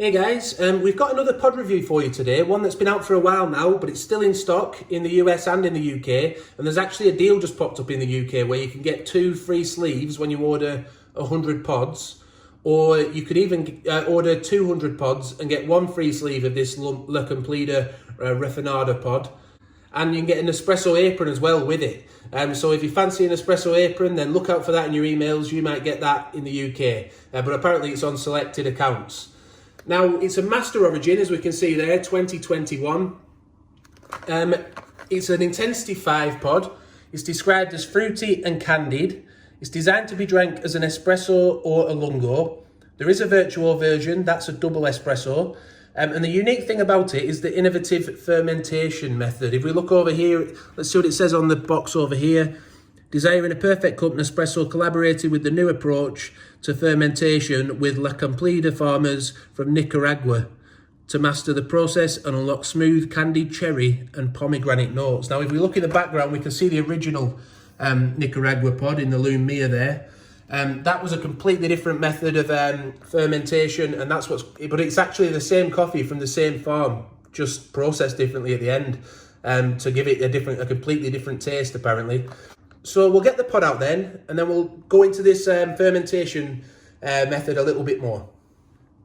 Hey guys, we've got another pod review for you today, one that's been out for a while now, but it's still in stock in the US and in the UK, and there's actually a deal just popped up in the UK where you can get 2 free sleeves when you order 100 pods, or you could even order 200 pods and get 1 free sleeve of this La Cumplida Refinada pod, and you can get an espresso apron as well with it. So if you fancy an espresso apron, then look out for that in your emails. You might get that in the UK, but apparently it's on selected accounts. Now, it's a master origin, as we can see there, 2021. It's an intensity 5 pod. It's described as fruity and candied. It's designed to be drank as an espresso or a lungo. There is a virtual version, that's a double espresso. And the unique thing about it is the innovative fermentation method. If we look over here, let's see what it says on the box over here. Desiring a perfect cup, Nespresso collaborated with the new approach to fermentation with La Cumplida farmers from Nicaragua to master the process and unlock smooth candied cherry and pomegranate notes. Now, if we look in the background, we can see the original Nicaragua pod in the Lumia there. That was a completely different method of fermentation, and that's but it's actually the same coffee from the same farm, just processed differently at the end to give it a completely different taste, apparently. So we'll get the pod out then, and then we'll go into this fermentation method a little bit more.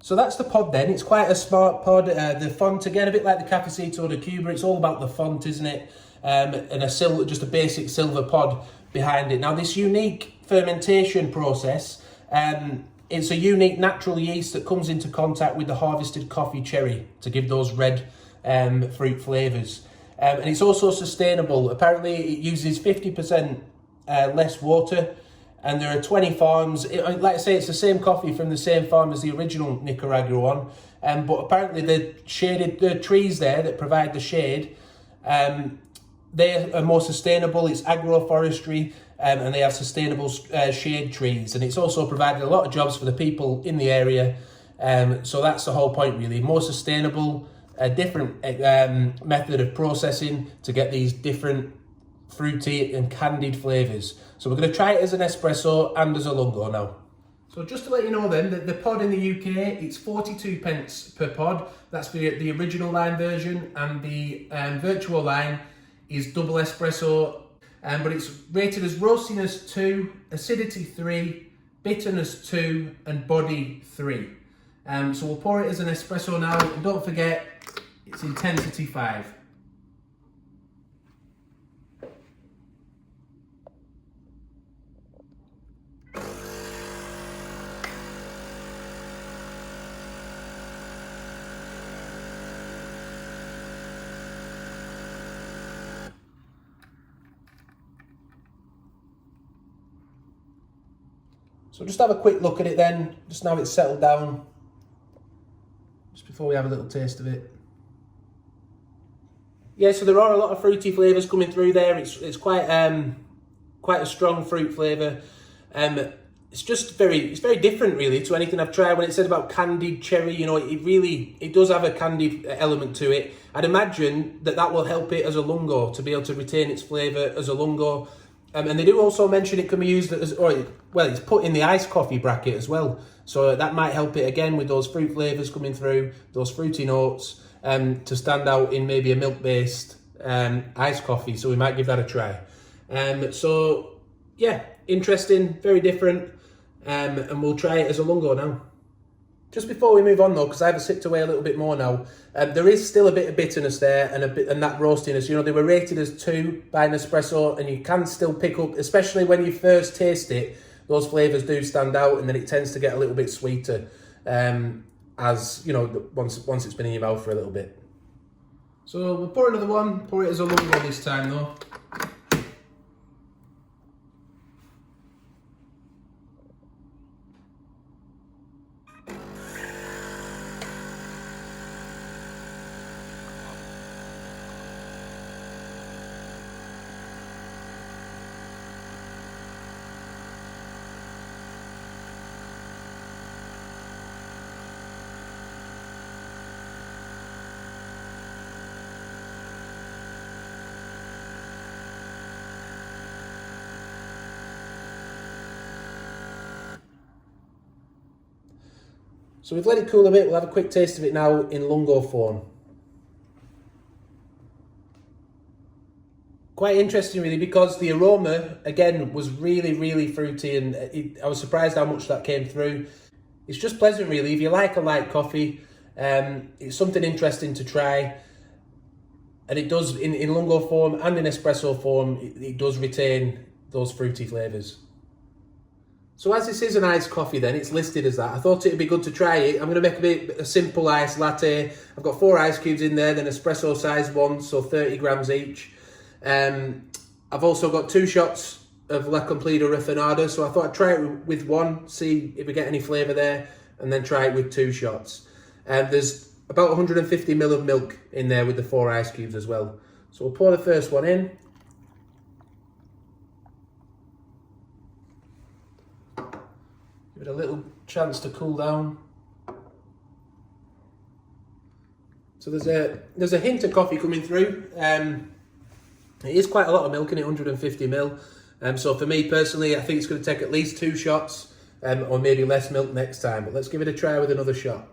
So that's the pod then. It's quite a smart pod. The font, again, a bit like the Cafecito de Cuba. It's all about the font, isn't it? And just a basic silver pod behind it. Now, this unique fermentation process, it's a unique natural yeast that comes into contact with the harvested coffee cherry to give those red fruit flavours. And it's also sustainable. Apparently it uses 50% less water, and there are 20 farms. Like I say, it's the same coffee from the same farm as the original Nicaragua one, but apparently the trees there that provide the shade, they are more sustainable. It's agroforestry, and they have sustainable shade trees, and it's also provided a lot of jobs for the people in the area. So that's the whole point, really. More sustainable, a different method of processing to get these different fruity and candied flavours. So we're going to try it as an espresso and as a lungo now. So just to let you know then, the pod in the UK, it's 42 pence per pod. That's for the original line version, and the virtual line is double espresso, but it's rated as roastiness 2, acidity 3, bitterness 2, and body 3. So we'll pour it as an espresso now, and don't forget, it's intensity 5. So just have a quick look at it then, just now it's settled down, just before we have a little taste of it. Yeah, so there are a lot of fruity flavours coming through there. It's quite a strong fruit flavour. It's very different really to anything I've tried. When it said about candied cherry, you know, it does have a candied element to it. I'd imagine that will help it as a lungo, to be able to retain its flavour as a lungo. And they do also mention it can be used as, it's put in the iced coffee bracket as well. So that might help it again with those fruit flavours coming through, those fruity notes, to stand out in maybe a milk-based iced coffee. So we might give that a try. So yeah, interesting, very different, and we'll try it as a lungo now. Just before we move on though, because I have sipped away a little bit more now, there is still a bit of bitterness there and that roastiness. You know, they were rated as 2 by Nespresso, and you can still pick up, especially when you first taste it, those flavours do stand out, and then it tends to get a little bit sweeter as, you know, once it's been in your mouth for a little bit. So we'll pour another one, pour it as a lungo this time though. So we've let it cool a bit. We'll have a quick taste of it now in Lungo form. Quite interesting really, because the aroma again was really fruity, and I was surprised how much that came through. It's just pleasant really. If you like a light coffee, it's something interesting to try. And it does, in Lungo form and in espresso form, it does retain those fruity flavours. So as this is an iced coffee then, it's listed as that, I thought it'd be good to try it. I'm going to make a simple iced latte. I've got 4 ice cubes in there, then espresso sized ones, so 30 grams each. I've also got 2 shots of La Cumplida Refinada, so I thought I'd try it with one, see if we get any flavour there, and then try it with 2 shots. There's about 150 ml of milk in there with the 4 ice cubes as well. So we'll pour the first one in. Give it a little chance to cool down. So there's a hint of coffee coming through. It is quite a lot of milk in it, 150 ml. So for me personally, I think it's going to take at least 2 shots, or maybe less milk next time. But let's give it a try with another shot.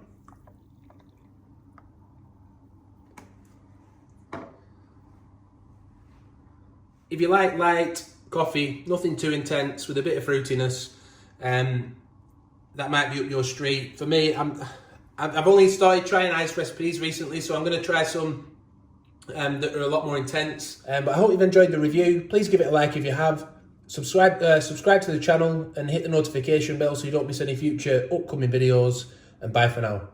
If you like light coffee, nothing too intense, with a bit of fruitiness, that might be up your street. For me, I've only started trying iced recipes recently, so I'm going to try some that are a lot more intense. But I hope you've enjoyed the review. Please give it a like if you have. Subscribe to the channel and hit the notification bell so you don't miss any future upcoming videos. And bye for now.